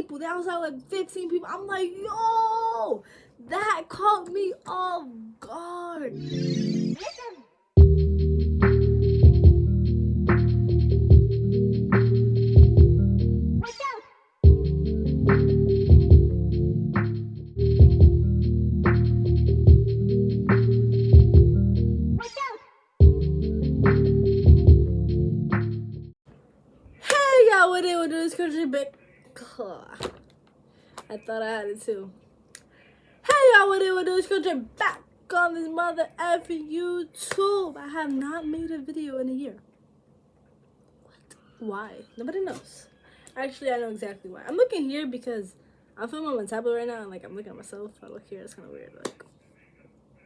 people. They outside like 15 people. I'm like, yo, that caught me off guard. What it would do is country back. I thought I had it too. Hey y'all, what it would do is country back on this mother effing YouTube. I have not made a video in a year. What? Why? Nobody knows. Actually, I know exactly why. I'm looking here because I'm filming on my tablet right now and like I'm looking at myself. If I look here, it's kind of weird. Like,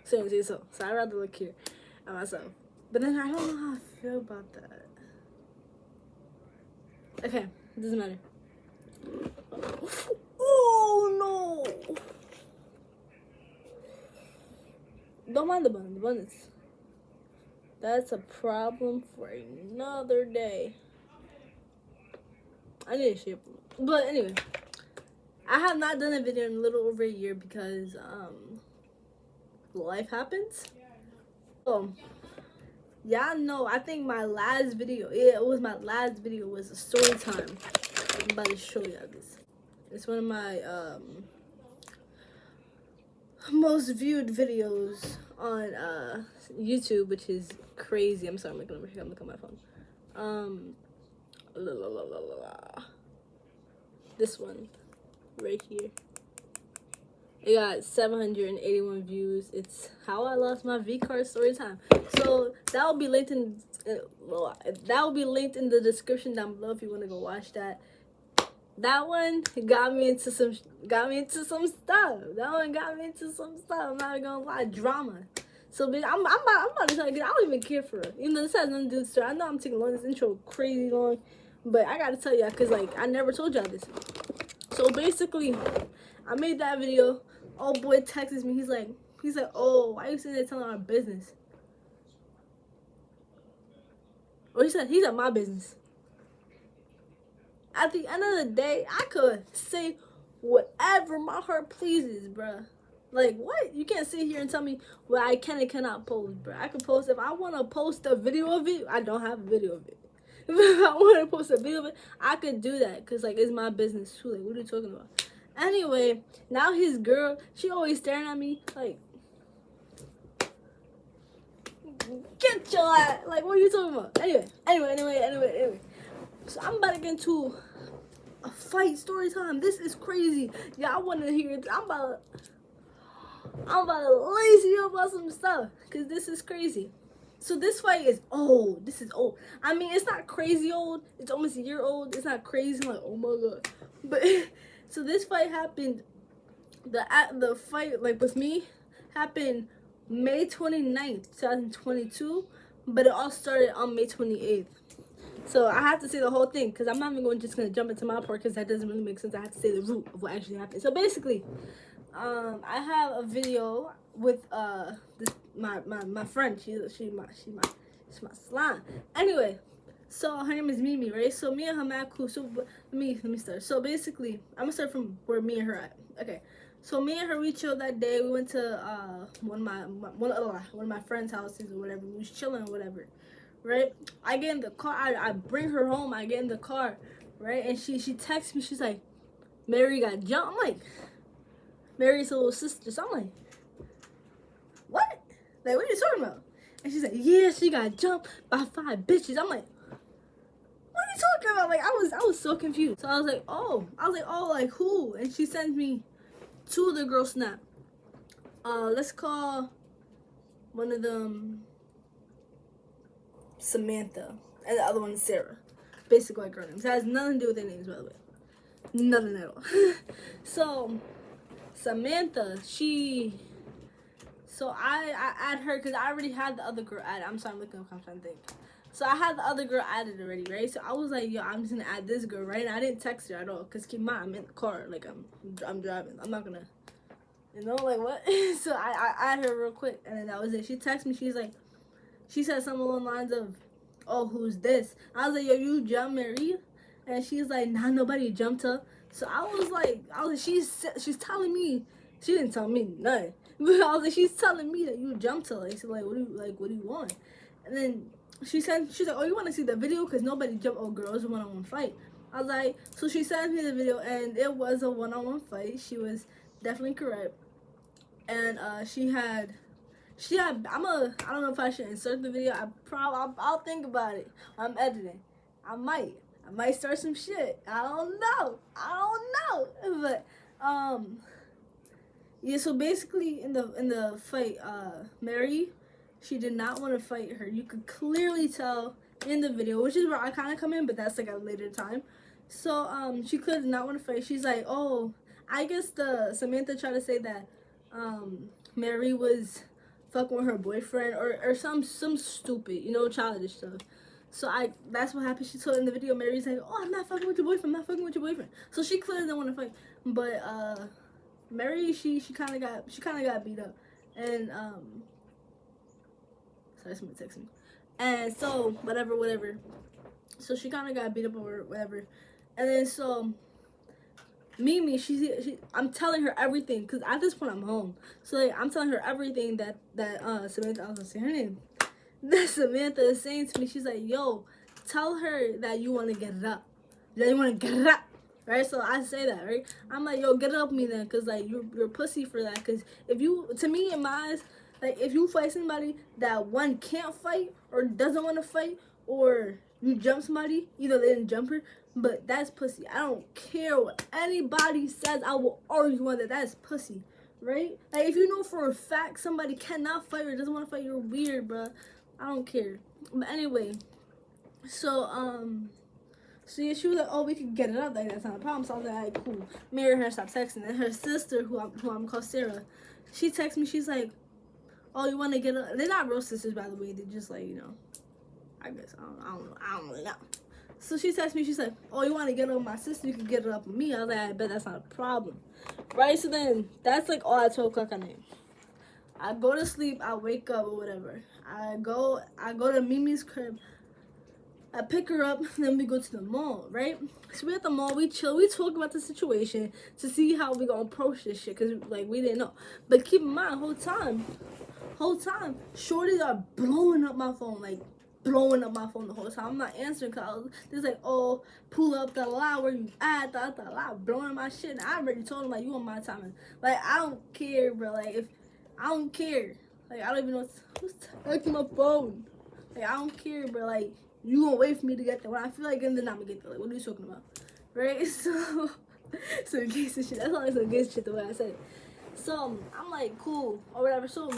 seriously, so I'd rather look here at myself. But then I don't know how I feel about that. Okay, it doesn't matter. Oh no! Don't mind the bun. The bun is... That's a problem for another day. I need to shape them. But anyway, I have not done a video in a little over a year because life happens. Y'all know, I think my last video, was a story time. I'm about to show y'all this. It's one of my most viewed videos on YouTube, which is crazy. I'm sorry, I'm looking over here. I'm looking at my phone. This one right here. It got 781 views. It's how I lost my V-card story time. So that will be linked in the description down below if you want to go watch that. That one got me into some stuff. That one got me into some stuff. I'm not gonna lie, drama. So bitch, I'm about to tell you, I don't even care for it. Even though this has nothing to do with the story. I know I'm taking long, this intro crazy long, but I gotta tell y'all because like I never told y'all this. So basically, I made that video. Old boy texts me. He's like, oh, why you sitting there telling our business? Or he said my business. At the end of the day, I could say whatever my heart pleases, bruh. Like, what? You can't sit here and tell me what I can and cannot post, bruh. I can post, if I want to post a video of it, I don't have a video of it. If I want to post a video of it, I could do that, because, like, it's my business, too. Like, what are you talking about? Anyway, now his girl, she always staring at me, like, get your ass. Like, what are you talking about? Anyway. So I'm about to get into a fight story time. This is crazy. Y'all want to hear it. I'm about to lace you about some stuff, because this is crazy. So this fight is old. This is old. I mean, it's not crazy old. It's almost a year old. It's not crazy. I'm like, oh my God. But... So this fight happened, the fight, like, with me, happened May 29th, 2022, but it all started on May 28th. So I have to say the whole thing, because I'm not even just going to jump into my part, because that doesn't really make sense. I have to say the root of what actually happened. So basically, I have a video with my friend. She's my slime. Anyway. So her name is Mimi, right? So me and her mad cool. So let me start. So basically, I'm gonna start from where me and her at. Okay. So me and her, we chilled that day. We went to one of my friends' houses or whatever. We was chilling or whatever, right? I get in the car. I bring her home. I get in the car, right? And she texts me. She's like, Mary got jumped. I'm like, Mary's a little sister. So I'm like, what? Like, what are you talking about? And she's like, yeah, she got jumped by 5 bitches. I'm like, what are you talking about? Like, I was so confused. So I was like, oh, like who? And she sends me 2 of the girls snap. Let's call one of them Samantha, and the other one is Sarah. Basically like her names. It has nothing to do with their names, by the way. Nothing at all. So Samantha, so I add her because I already had the other girl added. I'm sorry, I'm trying to think. So I had the other girl added already, right? So I was like, yo, I'm just gonna add this girl, right? And I didn't text her at all, cause keep in mind, I'm in the car, like I'm driving. I'm not gonna, you know, like what? So I add her real quick, and then that was it. She texted me. She's like, she said something along the lines of, oh, who's this? I was like, yo, you jumped Maria? And she's like, nah, nobody jumped her. So I was like, she's telling me, she didn't tell me nothing, but I was like, she's telling me that you jumped her. Like, so like, what do you want? And then she's like, oh, you want to see the video? Because nobody jumped on girls one-on-one fight. I was like, so she sent me the video, and it was a one-on-one fight. She was definitely correct, and I don't know if I should insert the video. I'll think about it. I'm editing. I might start some shit. I don't know. But yeah. So basically, in the fight, Mary, she did not want to fight her. You could clearly tell in the video, which is where I kind of come in, but that's like a later time. So she could not want to fight. She's like, oh, I guess Samantha tried to say that Mary was fucking with her boyfriend or some stupid, childish stuff. So that's what happened. She told in the video, Mary's like, oh, I'm not fucking with your boyfriend. I'm not fucking with your boyfriend. So she clearly didn't want to fight. But Mary, she kind of got beat up, and sorry, somebody texted me. And so whatever. So she kind of got beat up or whatever, and then so Mimi, I'm telling her everything because at this point I'm home. So like I'm telling her everything that Samantha, I was gonna say her name, that Samantha is saying to me. She's like, yo, tell her that you want to get it up. That you want to get it up, right? So I say that, right? I'm like, yo, get it up with me then, because like you're pussy for that. Because if you, to me in my eyes, like if you fight somebody that one can't fight or doesn't want to fight, or you jump somebody, either they didn't jump her, but that's pussy. I don't care what anybody says. I will always want that. That's pussy, right? Like if you know for a fact somebody cannot fight or doesn't want to fight, you're weird, bro. I don't care. But anyway, so so yeah, she was like, oh, we could get it up. Like that's not a problem. So I was like, all right, cool. Mary and her stopped texting. And her sister, who I'm called Sarah, she texts me. She's like, oh, you want to get up? They're not real sisters, by the way. They're just like, I guess I don't really know. So she texts me, she's like, oh, you want to get up with my sister? You can get it up with me. I was like, I bet that's not a problem. Right? So then, that's like all at 12 o'clock at night. I go to sleep, I wake up or whatever. I go to Mimi's crib. I pick her up, then we go to the mall, right? So we at the mall, we chill, we talk about the situation to see how we gonna approach this shit, because, like, we didn't know. But keep in mind, whole time, shorties are blowing up my phone, like, blowing up my phone the whole time. I'm not answering because they're like, oh, pull up the line where you at, blowing up my shit. And I already told them, like, you on my time. Like, I don't care, bro. Like, I don't care. Like, I don't even know who's touching my phone. Like, I don't care, bro. Like, you gonna wait for me to get there. When I feel like then I'm gonna get there. Like, what are you talking about? Right? So gangsta shit. That's all like some gangsta shit the way I said it. So, I'm like, cool, or whatever. So,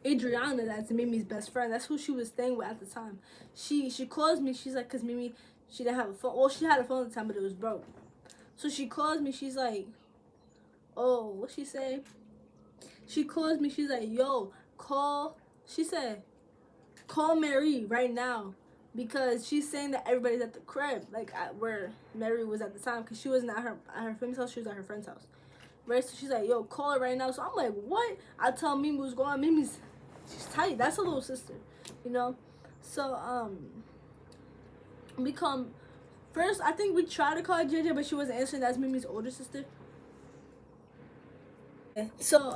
Adriana, that's Mimi's best friend. That's who she was staying with at the time. She calls me. She's like, cause Mimi, she didn't have a phone. Well, she had a phone at the time, but it was broke. So she calls me. She's like, oh, what she say? She calls me. She's like, yo, call. She said, call Mary right now, because she's saying that everybody's at the crib, like where Mary was at the time, cause she wasn't at her family's house. She was at her friend's house. Right? So she's like, yo, call her right now. So I'm like, what? I tell Mimi what's going on. She's tight. That's her little sister, So, we come. First, I think we tried to call JJ, but she wasn't answering. That's Mimi's older sister. So,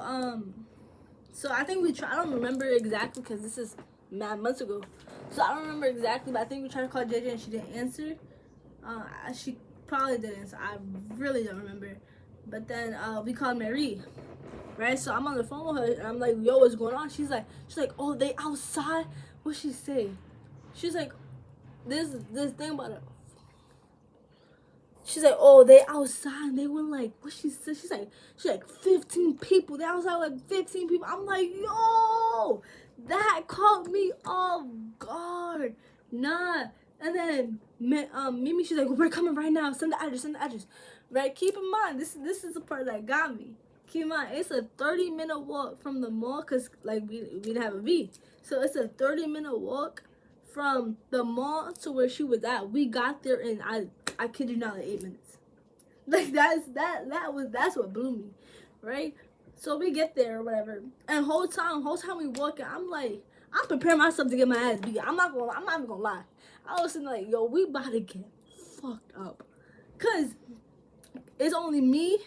I think we tried. I don't remember exactly because this is mad months ago. So I don't remember exactly, but I think we tried to call JJ and she didn't answer. She probably didn't answer. I really don't remember. But then we called Mary. Right, so I'm on the phone with her, and I'm like, yo, what's going on? She's like, oh, they outside? What'd she say? She's like, this thing about it. She's like, oh, they outside, and they were like, what she said? She's like 15 people. They outside with like 15 people. I'm like, yo, that caught me off guard. Nah. And then Mimi, she's like, we're coming right now. Send the address. Right, keep in mind, this is the part that got me. Keep in mind, it's a 30-minute walk from the mall, because, like, we didn't have a V. So it's a 30-minute walk from the mall to where she was at. We got there in, I kid you not, like 8 minutes. Like, that's what blew me, right? So we get there or whatever. And whole time we walking, I'm preparing myself to get my ass beat. I'm not even gonna lie. I was sitting like, yo, we about to get fucked up. cause it's only me.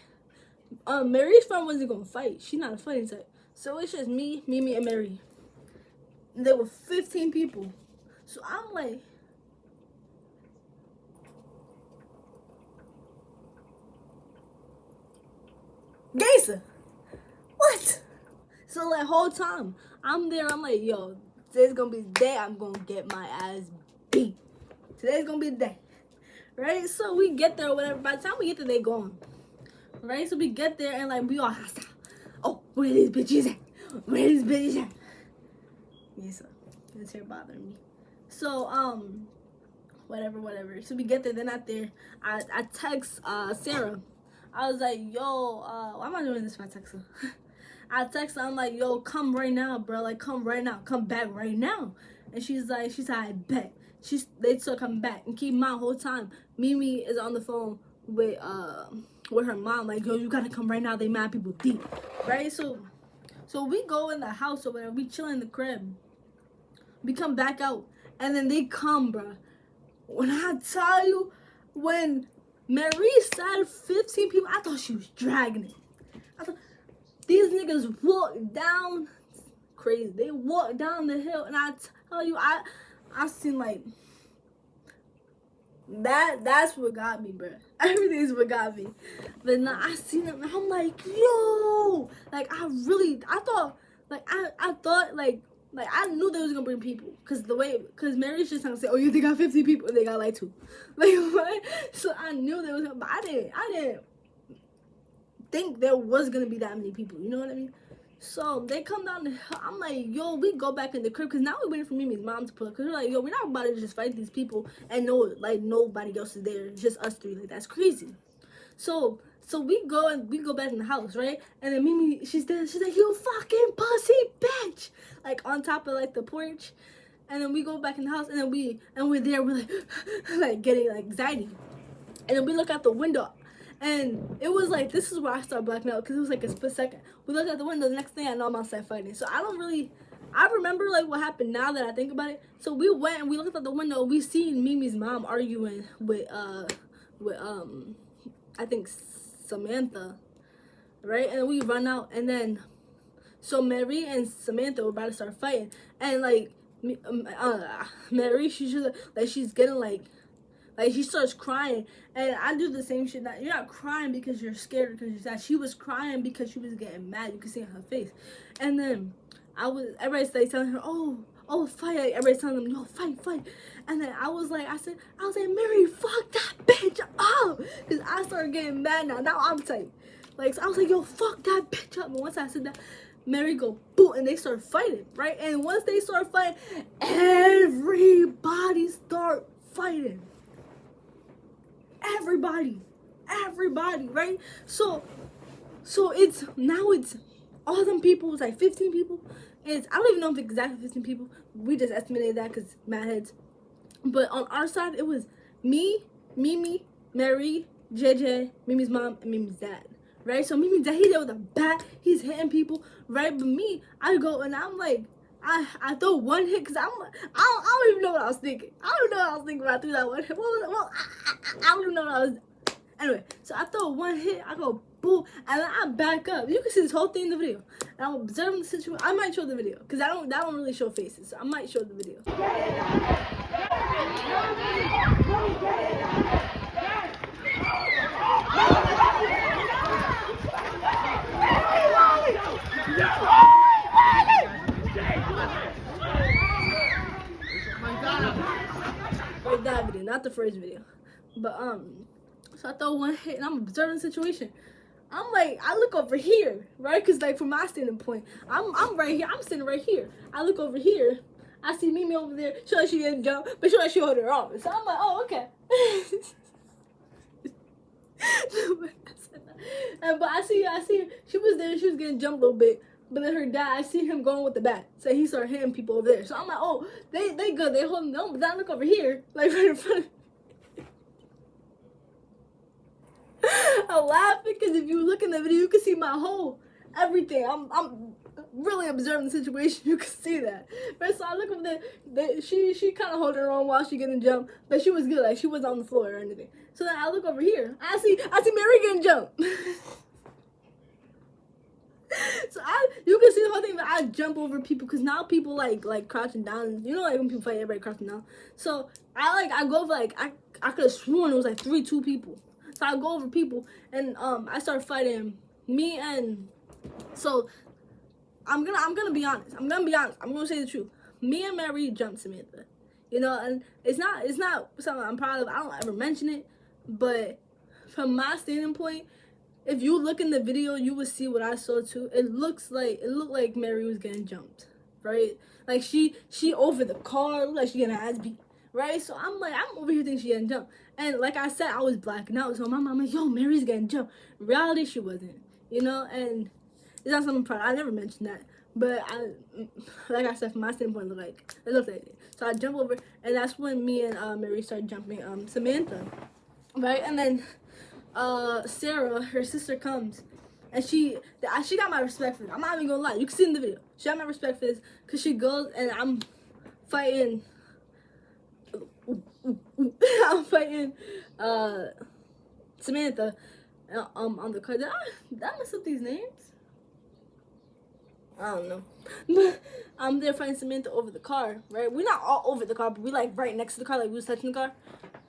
Mary's friend wasn't gonna fight. She's not a fighting type. So it's just me, Mimi, and Mary. There were 15 people. So I'm like, Gaysa, what? So like whole time I'm there, I'm like, yo, today's gonna be the day I'm gonna get my ass beat. Today's gonna be the day. Right? So we get there or whatever. By the time we get there, they gone. Right? So we get there and like we all hostile. Oh, where these bitches at? Where these bitches at? Yeah, so it's here bothering me. So whatever. So we get there, they're not there. I text Sarah. I was like, yo, why am I doing this if I text her? I text her, I'm like, yo, come right now, bro. Like, come right now. Come back right now. And she said, I bet. They still coming back. And keep in mind, whole time, Mimi is on the phone with her mom. Like, yo, you gotta come right now. They mad people deep. Right? So we go in the house or whatever. We chill in the crib. We come back out. And then they come, bro. When I tell you, when Mary said 15 people, I thought she was dragging it. I thought these niggas walked down crazy. They walked down the hill, and I tell you, I seen like that's what got me, bro. Everything's what got me. But now I seen them, and I'm like, yo, like I thought I knew they was gonna bring people, cause Mary's just trying to say, oh, you they got 50 people, and they got like 2, like what? So I knew they was gonna, but I didn't think there was gonna be that many people. You know what I mean? So they come down the hill. I'm like, yo, we go back in the crib, cause now we're waiting for Mimi's mom to pull up, cause we're like, yo, we're not about to just fight these people and nobody else is there, just us 3. Like that's crazy. So we go back in the house, right? And then Mimi, she's there. She's like, you fucking pussy bitch, like on top of like the porch. And then we go back in the house, and then we're there. We're like, like getting like anxiety. And then we look out the window, and it was like, this is where I started blacking out, because it was like a split second. We looked out the window. The next thing I know, I'm outside fighting. So I remember like what happened now that I think about it. So we went and we looked out the window. We seen Mimi's mom arguing with I think Samantha, right? And then we run out, and then so Mary and Samantha were about to start fighting, and like Mary, she's just like she's getting like she starts crying, and I do the same shit. You're not crying because you're scared because you're sad. She was crying because she was getting mad. You can see it on her face. And then everybody's like telling her, oh, fight. Like, everybody's telling them, yo, fight. And then I was like, Mary, fuck that bitch up. Because I started getting mad now. Now I'm tight. Like, so I was like, yo, fuck that bitch up. And once I said that, Mary go, boo, and they start fighting, right? And once they start fighting, everybody start fighting. Everybody, right? So it's all them people. It's like 15 people. I don't even know if it's exactly 15 people. We just estimated that because mad heads. But on our side, it was me, Mimi, Mary, JJ, Mimi's mom, and Mimi's dad. Right? So Mimi's dad, he's there with a bat. He's hitting people. Right? But me, I go and I'm like, I throw one hit because I don't even know what I was thinking. I don't know what I was thinking when I threw that one hit. I don't even know what I was. Anyway, so I throw one hit. I go boom, and then I back up. You can see this whole thing in the video. And I'm observing the situation. I might show the video because that don't really show faces. So I might show the video. Like that video, not the first video. But so I throw one hit and I'm observing the situation. I'm like, I look over here, right? Cause like from my standing point, I'm right here. I'm sitting right here. I look over here. I see Mimi over there. She like she didn't jump, but she like she hold her arm. So I'm like, oh, okay. But I see her. She was there. She was getting jumped a little bit. But then her dad, I see him going with the bat. So he started hitting people over there. So I'm like, oh, they good. They holding them. But then I look over here, like right in front of me. I'm laughing because if you look in the video, you can see my whole everything. really observing the situation, you could see that. Right, so I look over there. She kind of holding her own while she getting jumped, but she was good. Like she wasn't on the floor or anything. So then I look over here. I see Mary getting jumped. So you can see the whole thing. But I jump over people because now people like crouching down. You know, like when people fight, everybody crouching down. So I go over I could have sworn it was like 2 people. So I go over people and I start fighting me and so I'm gonna be honest. I'm gonna say the truth. Me and Mary jumped Samantha. You know, and it's not something I'm proud of. I don't ever mention it, but from my standing point, if you look in the video, you will see what I saw too. It looked like Mary was getting jumped, right? Like she over the car, looked like she getting her ass beat, right? So I'm over here thinking she getting jumped, and like I said, I was blacking out. So my mom like, yo, Mary's getting jumped. In reality, she wasn't, you know, and it's not something I'm proud of. I never mentioned that, but like I said, from my standpoint, it looked like it. So I jump over, and that's when me and Mary started jumping Samantha, right? And then Sarah, her sister, comes, and she got my respect for this. I'm not even gonna lie. You can see in the video. She got my respect for this because she goes and I'm fighting. I'm fighting Samantha on the car. Did I mess up these names? I don't know. I'm there fighting Samantha over the car, right? We're not all over the car, but we like right next to the car, like we was touching the car.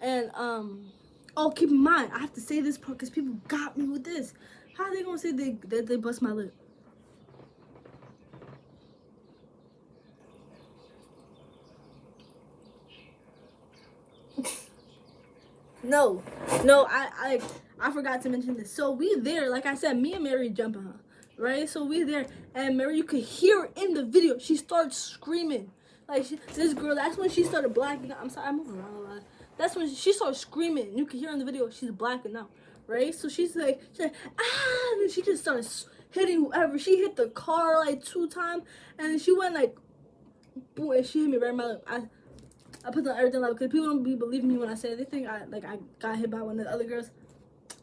And oh, keep in mind, I have to say this part because people got me with this. How are they gonna say that they bust my lip? No, I forgot to mention this. So we there, like I said, me and Mary jumping her, right? So we there, and Mary, you could hear her in the video. She starts screaming, like this girl. That's when she started blacking out. I'm sorry, I'm moving around a lot. That's when she started screaming. You can hear her in the video. She's blacking out, right? So she's like ah, and then she just started hitting whoever. She hit the car like 2 times, and then she went like boom, and she hit me right in my lip. I put on everything, like, because people don't be believing me when I say it. They think I got hit by one of the other girls.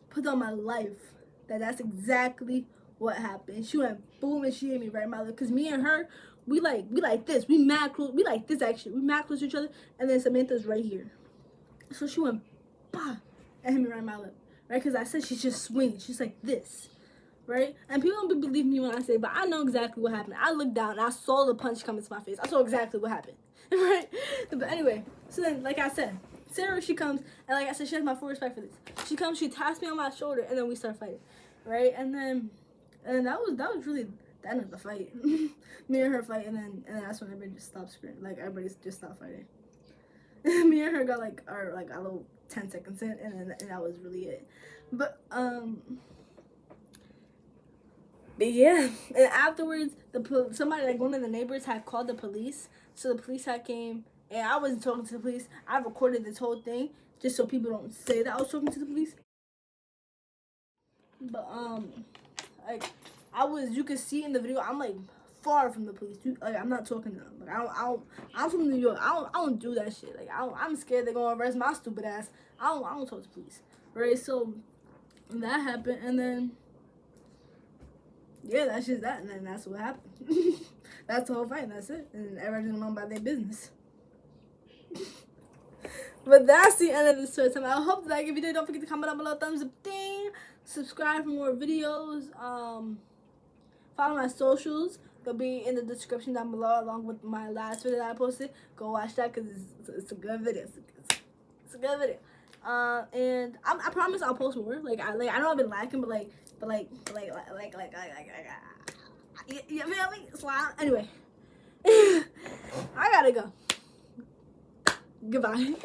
Put on my life that's exactly what happened. She went boom and she hit me right in my lip. Because me and her, we like this. We mad close. We like this actually. We mad close to each other. And then Samantha's right here. So she went bah and hit me right in my lip. Right? Because I said she's just swinging. She's like this. Right? And people don't believe me when I say it, but I know exactly what happened. I looked down and I saw the punch come into my face. I saw exactly what happened. Right? But anyway, so then, like I said, Sarah, she comes, and like I said, she has my full respect for this. She comes, she taps me on my shoulder, and then we start fighting. Right? And that was really the end of the fight. Me and her fight, and then that's when everybody just stopped screaming. Like, everybody just stopped fighting. Me and her got like a little 10 seconds in, and that was really it. But yeah, and afterwards, somebody, like one of the neighbors, had called the police. So the police had came, and I wasn't talking to the police. I recorded this whole thing just so people don't say that I was talking to the police. But like you could see in the video, I'm like far from the police. Like I'm not talking to them. Like I'm from New York. I don't do that shit. Like I'm scared they're gonna arrest my stupid ass. I don't talk to police. Right? So that happened, and then. Yeah, that's just that, and then that's what happened. That's the whole fight, that's it. And everybody's going on about their business. But that's the end of the story time. I hope you like it. If you did, don't forget to comment down below, thumbs up thing. Subscribe for more videos. Follow my socials. They'll be in the description down below, along with my last video that I posted. Go watch that because it's a good video. It's a good video. And I promise I'll post more. Like I know I've been lacking, but you feel me? Slime. Anyway, I gotta go. Goodbye.